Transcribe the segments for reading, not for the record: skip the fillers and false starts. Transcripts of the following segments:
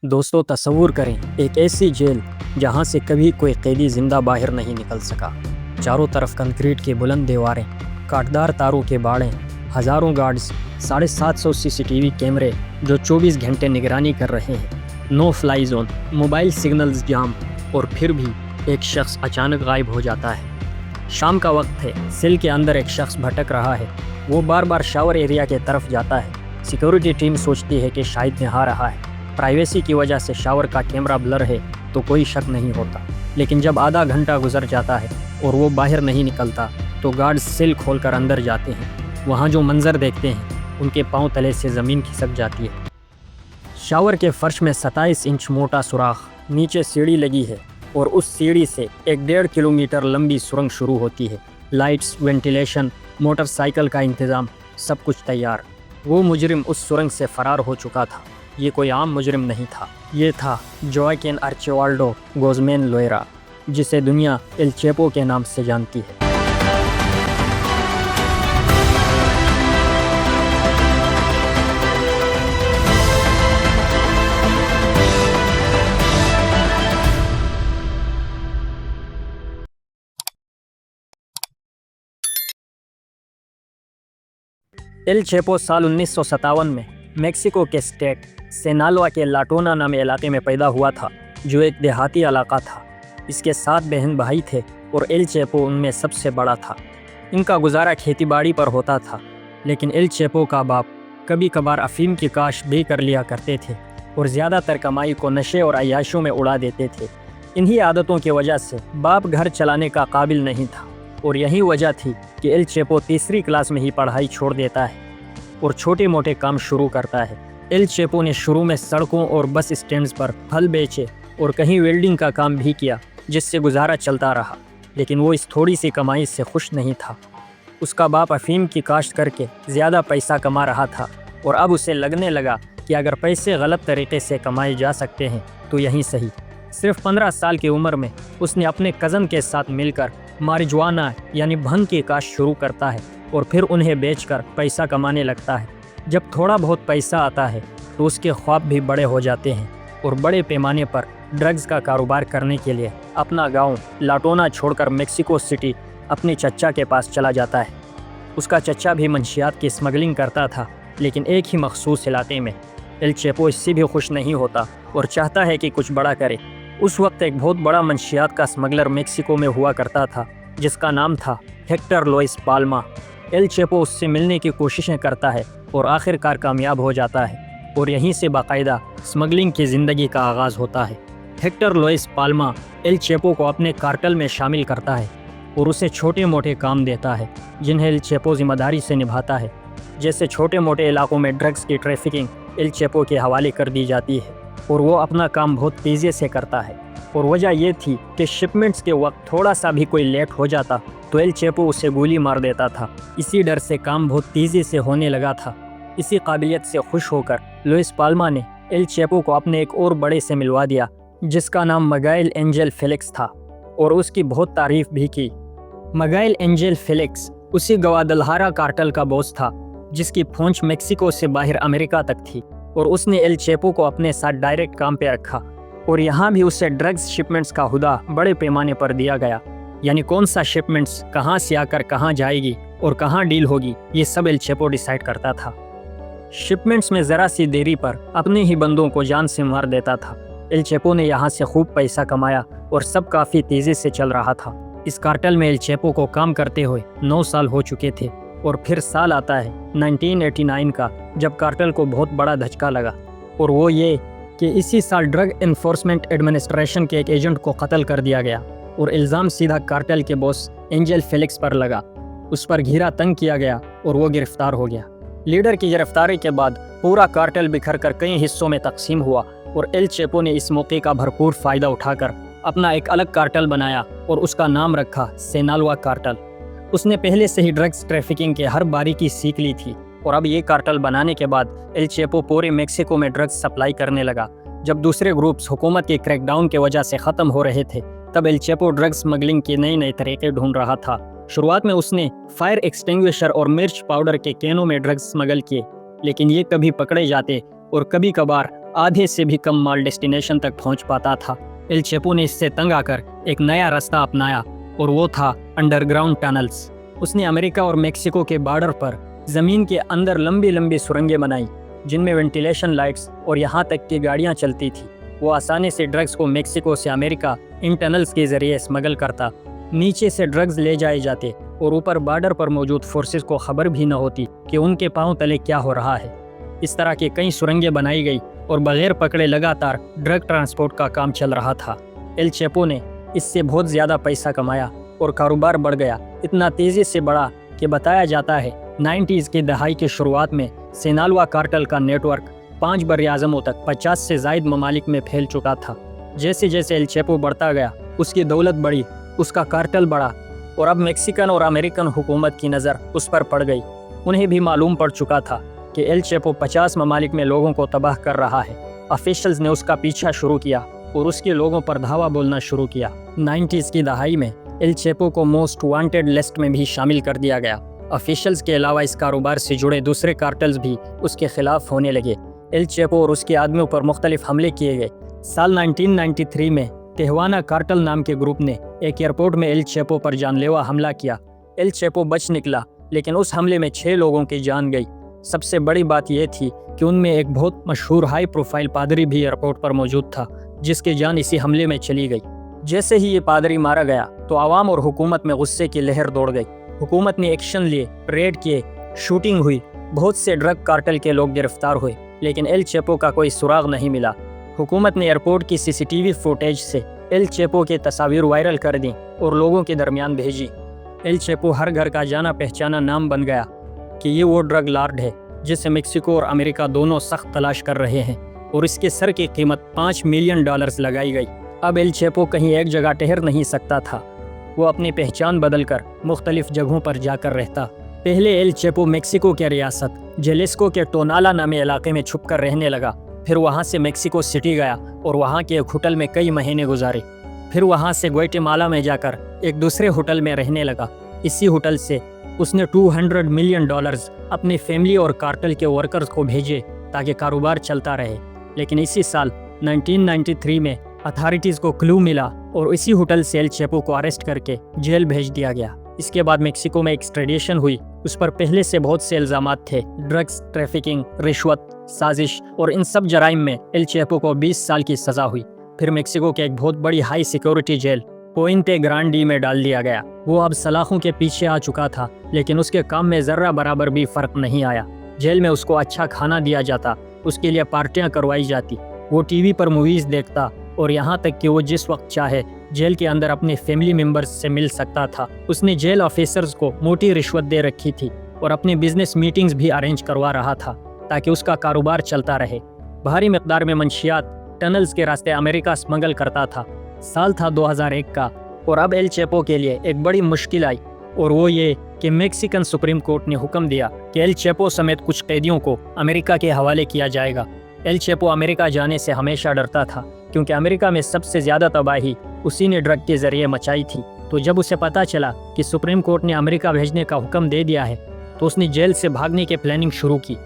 دوستو تصور کریں ایک ایسی جیل جہاں سے کبھی کوئی قیدی زندہ باہر نہیں نکل سکا۔ چاروں طرف کنکریٹ کی بلند دیواریں، کاٹدار تاروں کے باڑے، ہزاروں گارڈز، 750 CCTV کیمرے جو 24 گھنٹے نگرانی کر رہے ہیں، نو فلائی زون، موبائل سگنلز جام، اور پھر بھی ایک شخص اچانک غائب ہو جاتا ہے۔ شام کا وقت ہے، سیل کے اندر ایک شخص بھٹک رہا ہے، وہ بار بار شاور ایریا کے طرف جاتا ہے۔ سیکیورٹی ٹیم سوچتی ہے کہ شاید نہا رہا ہے، پرائیویسی کی وجہ سے شاور کا کیمرہ بلر ہے تو کوئی شک نہیں ہوتا، لیکن جب آدھا گھنٹہ گزر جاتا ہے اور وہ باہر نہیں نکلتا تو گارڈز سیل کھول کر اندر جاتے ہیں۔ وہاں جو منظر دیکھتے ہیں ان کے پاؤں تلے سے زمین کھسک جاتی ہے۔ شاور کے فرش میں 27 انچ موٹا سوراخ، نیچے سیڑھی لگی ہے اور اس سیڑھی سے ایک 1.5 کلومیٹر لمبی سرنگ شروع ہوتی ہے۔ لائٹس، وینٹیلیشن، موٹر سائیکل کا انتظام، سب کچھ تیار۔ وہ مجرم اس سرنگ سے فرار ہو چکا تھا۔ یہ کوئی عام مجرم نہیں تھا، یہ تھا جواکین آرچیوالڈو گوزمین لوئرا، جسے دنیا ایل چیپو کے نام سے جانتی ہے۔ ایل چیپو سال 1957 میں میکسیکو کے اسٹیٹ سینالوا کے لاٹونا نامی علاقے میں پیدا ہوا تھا، جو ایک دیہاتی علاقہ تھا۔ اس کے 7 بہن بھائی تھے اور ایل چیپو ان میں سب سے بڑا تھا۔ ان کا گزارا کھیتی باڑی پر ہوتا تھا، لیکن ایل چیپو کا باپ کبھی کبھار افیم کی کاشت بھی کر لیا کرتے تھے اور زیادہ تر کمائی کو نشے اور عیاشیوں میں اڑا دیتے تھے۔ انہی عادتوں کی وجہ سے باپ گھر چلانے کا قابل نہیں تھا، اور یہی وجہ تھی کہ ایل چیپو تیسری کلاس میں ہی پڑھائی چھوڑ دیتا ہے اور چھوٹے موٹے کام شروع کرتا ہے۔ ایل چیپو نے شروع میں سڑکوں اور بس اسٹینڈز پر پھل بیچے اور کہیں ویلڈنگ کا کام بھی کیا، جس سے گزارا چلتا رہا، لیکن وہ اس تھوڑی سی کمائی سے خوش نہیں تھا۔ اس کا باپ افیم کی کاشت کر کے زیادہ پیسہ کما رہا تھا اور اب اسے لگنے لگا کہ اگر پیسے غلط طریقے سے کمائے جا سکتے ہیں تو یہیں صحیح۔ صرف 15 سال کی عمر میں اس نے اپنے کزن کے ساتھ مل کر ماریجوانا یعنی بھنگ کی کاشت شروع کرتا ہے اور پھر انہیں بیچ کر پیسہ کمانے لگتا ہے۔ جب تھوڑا بہت پیسہ آتا ہے تو اس کے خواب بھی بڑے ہو جاتے ہیں اور بڑے پیمانے پر ڈرگز کا کاروبار کرنے کے لیے اپنا گاؤں لاٹونا چھوڑ کر میکسیکو سٹی اپنی چچا کے پاس چلا جاتا ہے۔ اس کا چچا بھی منشیات کی اسمگلنگ کرتا تھا، لیکن ایک ہی مخصوص علاقے میں۔ ایل چیپو اس سے بھی خوش نہیں ہوتا اور چاہتا ہے کہ کچھ بڑا کرے۔ اس وقت ایک بہت بڑا منشیات کا اسمگلر میکسیکو میں ہوا کرتا تھا، جس کا نام تھا ہیکٹر لوئس پالما۔ ایل چیپو اس سے ملنے کی کوششیں کرتا ہے اور آخر کار کامیاب ہو جاتا ہے، اور یہیں سے باقاعدہ اسمگلنگ کی زندگی کا آغاز ہوتا ہے۔ ہیکٹر لوئس پالما ایل چیپو کو اپنے کارٹل میں شامل کرتا ہے اور اسے چھوٹے موٹے کام دیتا ہے جنہیں ایل چیپو ذمہ داری سے نبھاتا ہے، جیسے چھوٹے موٹے علاقوں میں ڈرگز کی ٹریفکنگ ایل چیپو کے حوالے کر دی جاتی ہے، اور وہ اپنا کام بہت تیزی سے کرتا ہے۔ اور وجہ یہ تھی کہ شپمنٹس کے وقت تھوڑا سا بھی کوئی لیٹ ہو جاتا تو ایل چیپو اسے گولی مار دیتا تھا۔ اسی ڈر سے کام بہت تیزی سے ہونے لگا تھا۔ اسی قابلیت سے خوش ہو کر لوئس پالما نے ایل چیپو کو اپنے ایک اور بڑے سے ملوا دیا، جس کا نام مگائل اینجل فیلکس تھا، اور اس کی بہت تعریف بھی کی۔ مگائل اینجل فیلکس اسی گوادلہارا کارٹل کا باس تھا جس کی پہنچ میکسیکو سے باہر امریکہ تک تھی، اور اس نے ایل چیپو کو اپنے ساتھ ڈائریکٹ کام پہ رکھا، اور یہاں بھی اسے ڈرگز شپمنٹس کا ہدہ بڑے پیمانے پر دیا گیا، یعنی کون سا شپمنٹس کہاں سے آ کر کہاں جائے گی اور کہاں ڈیل ہوگی، یہ سب ایل چیپو ڈیسائیڈ کرتا تھا۔ شپمنٹس میں ذرا سی دیری پر اپنے ہی بندوں کو جان سے مار دیتا تھا۔ ایل چیپو نے یہاں سے خوب پیسہ کمایا اور سب کافی تیزی سے چل رہا تھا۔ اس کارٹل میں ایل چیپو کو کام کرتے ہوئے 9 سال ہو چکے تھے، اور پھر سال آتا ہے 1989 کا، جب کارٹل کو بہت بڑا دھچکا لگا، اور وہ یہ کہ اسی سال ڈرگ انفورسمنٹ ایڈمنسٹریشن کے ایک ایجنٹ کو قتل کر دیا گیا، اور الزام سیدھا کارٹل کے باس اینجل فیلکس پر لگا۔ اس پر گھیرا تنگ کیا گیا اور وہ گرفتار ہو گیا۔ لیڈر کی گرفتاری کے بعد پورا کارٹل بکھر کر کئی حصوں میں تقسیم ہوا، اور ایل چیپو نے اس موقع کا بھرپور فائدہ اٹھا کر اپنا ایک الگ کارٹل بنایا اور اس کا نام رکھا سینالوا کارٹل۔ اس نے پہلے سے ہی ڈرگز ٹریفکنگ کے ہر باریکی سیکھ لی تھی، اور اب یہ کارٹل بنانے کے بعد ایل چیپو پورے میکسیکو میں ڈرگز سپلائی کرنے لگا۔ جب دوسرے گروپس حکومت کے کریک ڈاؤن کی وجہ سے ختم ہو رہے تھے، تب ایل چیپو ڈرگز اسمگلنگ کے نئے طریقے ڈھونڈ رہا تھا۔ شروعات میں اس نے فائر ایکسٹنگوشر اور مرچ پاؤڈر کے کینوں میں ڈرگز اسمگل کیے، لیکن یہ کبھی پکڑے جاتے اور کبھی کبھار आधे से भी कम माल डेस्टिनेशन तक पहुंच पाता था। एल चेपो ने इससे तंग आकर एक नया रास्ता अपनाया और वो था अंडरग्राउंड टनल्स। उसने अमेरिका और मेक्सिको के बॉर्डर पर ज़मीन के अंदर लंबी लंबी सुरंगें बनाई जिनमें वेंटिलेशन लाइट्स और यहाँ तक कि गाड़ियाँ चलती थी। वो आसानी से ड्रग्स को मेक्सिको से अमेरिका इन टनल्स के ज़रिए स्मगल करता। नीचे से ड्रग्स ले जाए जाते और ऊपर बॉर्डर पर मौजूद फोर्सेस को खबर भी न होती कि उनके पांव तले क्या हो रहा है। इस तरह की कई सुरंगें बनाई गई और बगैर पकड़े लगातार ड्रग ट्रांसपोर्ट का काम चल रहा था। एल चेपो ने इससे बहुत ज़्यादा पैसा कमाया और कारोबार बढ़ गया, इतना तेज़ी से बढ़ा कि बताया जाता है 90s की दहाई की शुरुआत में सिनालवा कार्टेल का नेटवर्क 5 बर्र-ए-आज़मों तक 50 से ज़ायद ममालिक में फैल चुका था। जैसे जैसे एल चेपो बढ़ता गया उसकी दौलत बढ़ी, उसका कार्टेल बढ़ा और अब मेक्सिकन और अमेरिकन हुकूमत की नज़र उस पर पड़ गई। उन्हें भी मालूम पड़ चुका था कि एल चेपो 50 ममालिक में लोगों को तबाह कर रहा है। ऑफिशियल्स ने उसका पीछा शुरू किया और उसके लोगों पर धावा बोलना शुरू किया। 90s की दहाई में एल चेपो को मोस्ट वांटेड लिस्ट में भी शामिल कर दिया गया। ऑफिशियल्स के अलावा इस कारोबार से जुड़े दूसरे कार्टेल्स भी उसके खिलाफ होने लगे। एल चेपो और उसके आदमियों पर मुख्तलिफ हमले किए गए। साल 1993 में तिहुआना कार्टेल नाम के ग्रुप ने एक एयरपोर्ट में एल चेपो पर जानलेवा हमला किया। एल चेपो बच निकला, लेकिन उस हमले में 6 लोगों की जान गई। सबसे बड़ी बात यह थी कि उनमें एक बहुत मशहूर हाई प्रोफाइल पादरी भी एयरपोर्ट पर मौजूद था, जिसकी जान इसी हमले में चली गई। जैसे ही ये पादरी मारा गया तो आवाम और हुकूमत में गुस्से की लहर दौड़ गई। हुकूमत ने एक्शन लिए, रेड किए, शूटिंग हुई, बहुत से ड्रग कार्टेल के लोग गिरफ्तार हुए, लेकिन एल चेपो का कोई सुराग नहीं मिला। हुकूमत ने एयरपोर्ट की CCTV फुटेज से एल चेपो की तस्वीर वायरल कर दी और लोगों के दरमियान भेजी। एल चेपो हर घर का जाना पहचाना नाम बन गया कि ये वो ड्रग लॉर्ड है जिसे मेक्सिको और अमेरिका दोनों सख्त तलाश कर रहे हैं, और इसके सर की कीमत $5 मिलियन लगाई गई। अब एल चेपो कहीं एक जगह ठहर नहीं सकता था। वो अपनी पहचान बदलकर मुख्तलिफ जगहों पर जाकर रहता। पहले एल चेपो मेक्सिको के रियासत जेलिस्को के टोनाला नामे इलाके में छुपकर रहने लगा। फिर वहाँ से मेक्सिको सिटी गया और वहाँ के एक होटल में कई महीने गुजारे। फिर वहाँ से ग्वाटेमाला में जाकर एक दूसरे होटल में रहने लगा। इसी होटल से उसने $200 मिलियन अपनी फैमिली और कार्टेल के वर्कर्स को भेजे ताकि कारोबार चलता रहे। लेकिन इसी साल 1993 में अथॉरिटीज़ को क्लू मिला और इसी होटल से एल चेपो को अरेस्ट करके जेल भेज दिया गया। इसके बाद मेक्सिको में एक्सट्रेडिशन हुई। उस पर पहले से बहुत से इल्ज़ामात थे, ड्रग्स ट्रैफिकिंग, रिश्वत, साजिश, और इन सब जराइम में एल चेपो को 20 साल की सज़ा हुई। फिर मेक्सिको के एक बहुत बड़ी हाई सिक्योरिटी जेल पोइंटे ग्रांडी में डाल दिया गया। वो अब सलाखों के पीछे आ चुका था, लेकिन उसके काम में ज़र्रा बराबर भी फ़र्क नहीं आया। जेल में उसको अच्छा खाना दिया जाता, उसके लिए पार्टियां करवाई जाती, वो टीवी पर मूवीज़ देखता और यहाँ तक कि वो जिस वक्त चाहे जेल के अंदर अपने फैमिली मेम्बर्स से मिल सकता था। उसने जेल ऑफिसर्स को मोटी रिश्वत दे रखी थी और अपनी बिजनेस मीटिंग्स भी अरेंज करवा रहा था ताकि उसका कारोबार चलता रहे। भारी मिकदार में मंशियात टनल्स के रास्ते अमेरिका स्मगल करता था। साल था 2001 का और अब एल चेपो के लिए एक बड़ी मुश्किल आई, और वो ये कि मेक्सिकन सुप्रीम कोर्ट ने हुक्म दिया कि एल चेपो समेत कुछ कैदियों को अमेरिका के हवाले किया जाएगा। एल चेपो अमेरिका जाने से हमेशा डरता था क्योंकि अमेरिका में सबसे ज़्यादा तबाही उसी ने ड्रग के ज़रिए मचाई थी। तो जब उसे पता चला कि सुप्रीम कोर्ट ने अमेरिका भेजने का हुक्म दे दिया है तो उसने जेल से भागने की प्लानिंग शुरू की।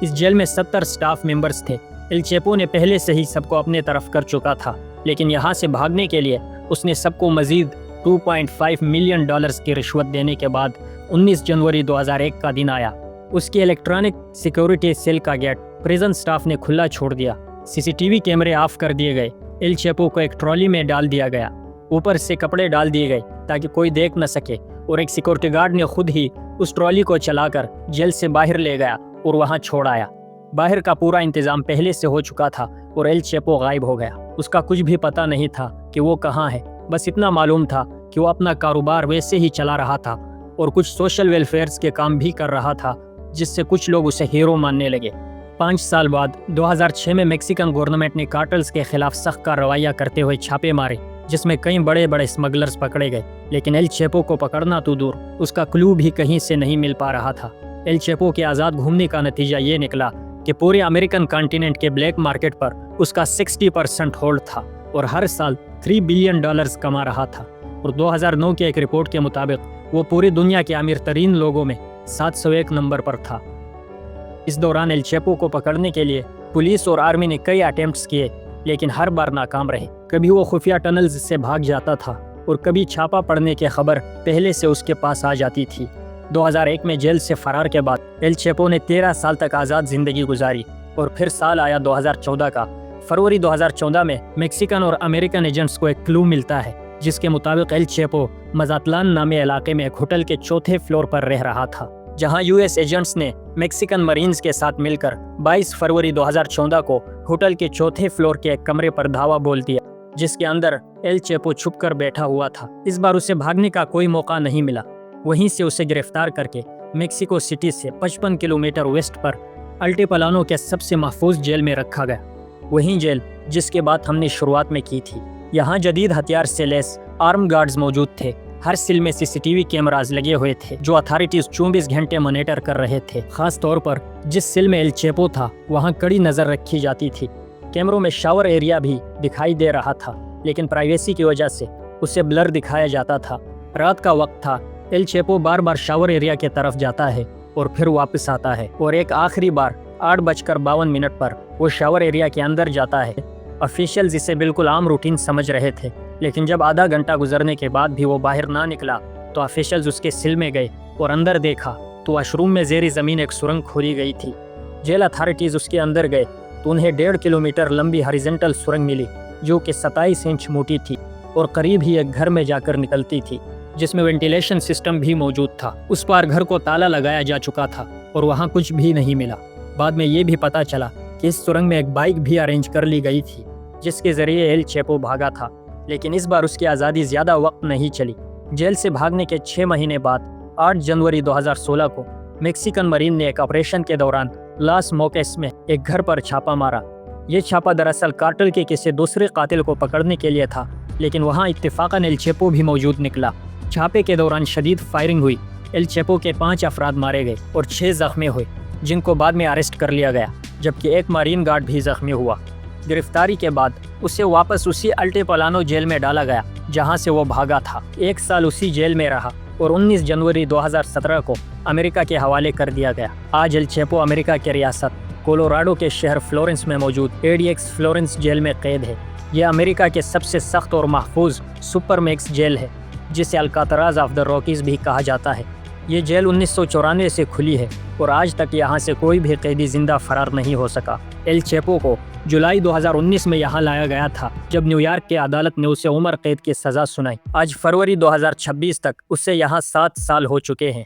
इस जेल में 70 स्टाफ मेंबर्स थे। एल चेपो ने पहले से ही सबको अपने तरफ कर चुका था, लेकिन यहाँ से भागने के लिए उसने सबको मज़ीद $2.5 मिलियन की रिश्वत देने के बाद 19 जनवरी 2001 का दिन आया। उसकी इलेक्ट्रॉनिक सिक्योरिटी सेल का गेट प्रिजन स्टाफ ने खुला छोड़ दिया। CCTV कैमरे ऑफ कर दिए गए। एल चेपो को एक ट्रॉली में डाल दिया गया। ऊपर से कपड़े डाल दिए गए ताकि कोई देख न सके, और एक सिक्योरिटी गार्ड ने खुद ही उस ट्रॉली को चलाकर जेल से बाहर ले गया और वहाँ छोड़ आया। बाहर का पूरा इंतज़ाम पहले से हो चुका था और एल चेपो गायब हो गया। उसका कुछ भी पता नहीं था कि वो कहाँ है। बस इतना मालूम था कि वो अपना कारोबार वैसे ही चला रहा था और कुछ सोशल वेलफेयर्स के काम भी कर रहा था, जिससे कुछ लोग उसे हीरो मानने लगे। 5 साल बाद 2006 में मेक्सिकन गवर्नमेंट ने कार्टेल्स के खिलाफ सख्त कार्रवाइयाँ करते हुए छापे मारे, जिसमें कई बड़े बड़े स्मगलर्स पकड़े गए। लेकिन एल चेपो को पकड़ना तो दूर, उसका क्लू भी कहीं से नहीं मिल पा रहा था। एल चेपो के आज़ाद घूमने का नतीजा ये निकला कि पूरे अमेरिकन कॉन्टिनेंट के ब्लैक मार्केट पर उसका 60% होल्ड था और हर साल $3 बिलियन कमा रहा था। और 2009 की एक रिपोर्ट के मुताबिक वो पूरी दुनिया के अमीर तरीन लोगों में 701 नंबर पर था। इस दौरान एल चेपो को पकड़ने के लिए पुलिस और आर्मी ने कई अटेम्प्ट्स किए, लेकिन हर बार नाकाम रहे। कभी वो खुफिया टनल्स से भाग जाता था और कभी छापा पड़ने की खबर पहले से उसके पास आ जाती थी। 2001 में जेल से फरार के बाद एल चेपो ने 13 साल तक आज़ाद ज़िंदगी गुजारी और फिर साल आया 2014 का। फरवरी 2014 में मेक्सिकन और अमेरिकन एजेंट्स को एक क्लू मिलता है, जिसके मुताबिक एल चेपो मजातलान नामे इलाके में एक होटल के चौथे फ्लोर पर रह रहा था, जहां यूएस एजेंट्स ने मेक्सिकन मरीन्स के साथ मिलकर 22 फरवरी 2014 को होटल के चौथे फ्लोर के एक कमरे पर धावा बोल दिया, जिसके अंदर एल चेपो छुपकर बैठा हुआ था। इस बार उसे भागने का कोई मौका नहीं मिला। वहीं से उसे गिरफ्तार करके मेक्सिको सिटी से 55 किलोमीटर वेस्ट पर अल्टेपलानो के सबसे महफूज जेल में रखा गया। वही जेल जिसके बात हमने शुरुआत में की थी। यहाँ जदीद हथियार से लैस आर्म गार्ड्स मौजूद थे। हर सेल में सीसीटीवी कैमरास लगे हुए थे जो अथॉरिटीज 24 घंटे मॉनिटर कर रहे थे। खास तौर पर जिस सेल में एल चेपो था वहाँ कड़ी नजर रखी जाती थी। कैमरों में शावर एरिया भी दिखाई दे रहा था, लेकिन प्राइवेसी की वजह से उसे ब्लर दिखाया जाता था। रात का वक्त था। एल चेपो बार बार शावर एरिया की तरफ जाता है और फिर वापस आता है, और एक आखिरी बार 8:52 पर वो शावर एरिया के अंदर जाता है। ऑफिशियल्स इसे बिल्कुल आम रूटीन समझ रहे थे, लेकिन जब आधा घंटा गुजरने के बाद भी वो बाहर ना निकला तो ऑफिशियल्स उसके सेल में गए और अंदर देखा तो वॉशरूम में ज़ेरी ज़मीन एक सुरंग खोदी गई थी। जेल अथॉरिटीज़ उसके अंदर गए तो उन्हें 1.5 किलोमीटर लंबी हॉरिजॉन्टल सुरंग मिली, जो कि 27 इंच मोटी थी और करीब ही एक घर में जाकर निकलती थी, जिसमें वेंटिलेशन सिस्टम भी मौजूद था। उस पार घर को ताला लगाया जा चुका था और वहाँ कुछ भी नहीं मिला। बाद में ये भी पता चला कि इस सुरंग में एक बाइक भी अरेंज कर ली गई थी, जिसके ज़रिए एल चेपो भागा था। लेकिन इस बार उसकी आज़ादी ज़्यादा वक्त नहीं चली। जेल से भागने के 6 महीने बाद 8 जनवरी 2016 को मेक्सिकन मरीन ने एक ऑपरेशन के दौरान लास मोकेस में एक घर पर छापा मारा। ये छापा दरअसल कार्टेल के किसी दूसरे कातिल को पकड़ने के लिए था, लेकिन वहाँ इत्तेफाकन एल चेपो भी मौजूद निकला। छापे के दौरान शदीद फायरिंग हुई। एल चेपो के 5 अफराद मारे गए और 6 जख्मी हुए, जिनको बाद में अरेस्ट कर लिया गया, जबकि एक मरीन गार्ड भी जख्मी हुआ। गिरफ्तारी के बाद उसे वापस उसी अल्टेपलानो जेल में डाला गया जहां से वो भागा था। 1 साल उसी जेल में रहा और 19 जनवरी 2017 को अमेरिका के हवाले कर दिया गया। आज एल चेपो अमेरिका की रियासत कोलोराडो के शहर फ्लोरेंस में मौजूद ADX फ्लोरेंस जेल में कैद है। यह अमेरिका के सबसे सख्त और महफूज सुपरमैक्स जेल है, जिसे अल्कातराज ऑफ द रॉकीज़ भी कहा जाता है। ये जेल 1994 से खुली है और आज तक यहाँ से कोई भी कैदी जिंदा फरार नहीं हो सका। एल चेपो को जुलाई 2019 में यहाँ लाया गया था, जब न्यूयॉर्क की अदालत ने उसे उम्र कैद की सज़ा सुनाई। आज फरवरी 2026 तक उससे यहाँ 7 साल हो चुके हैं।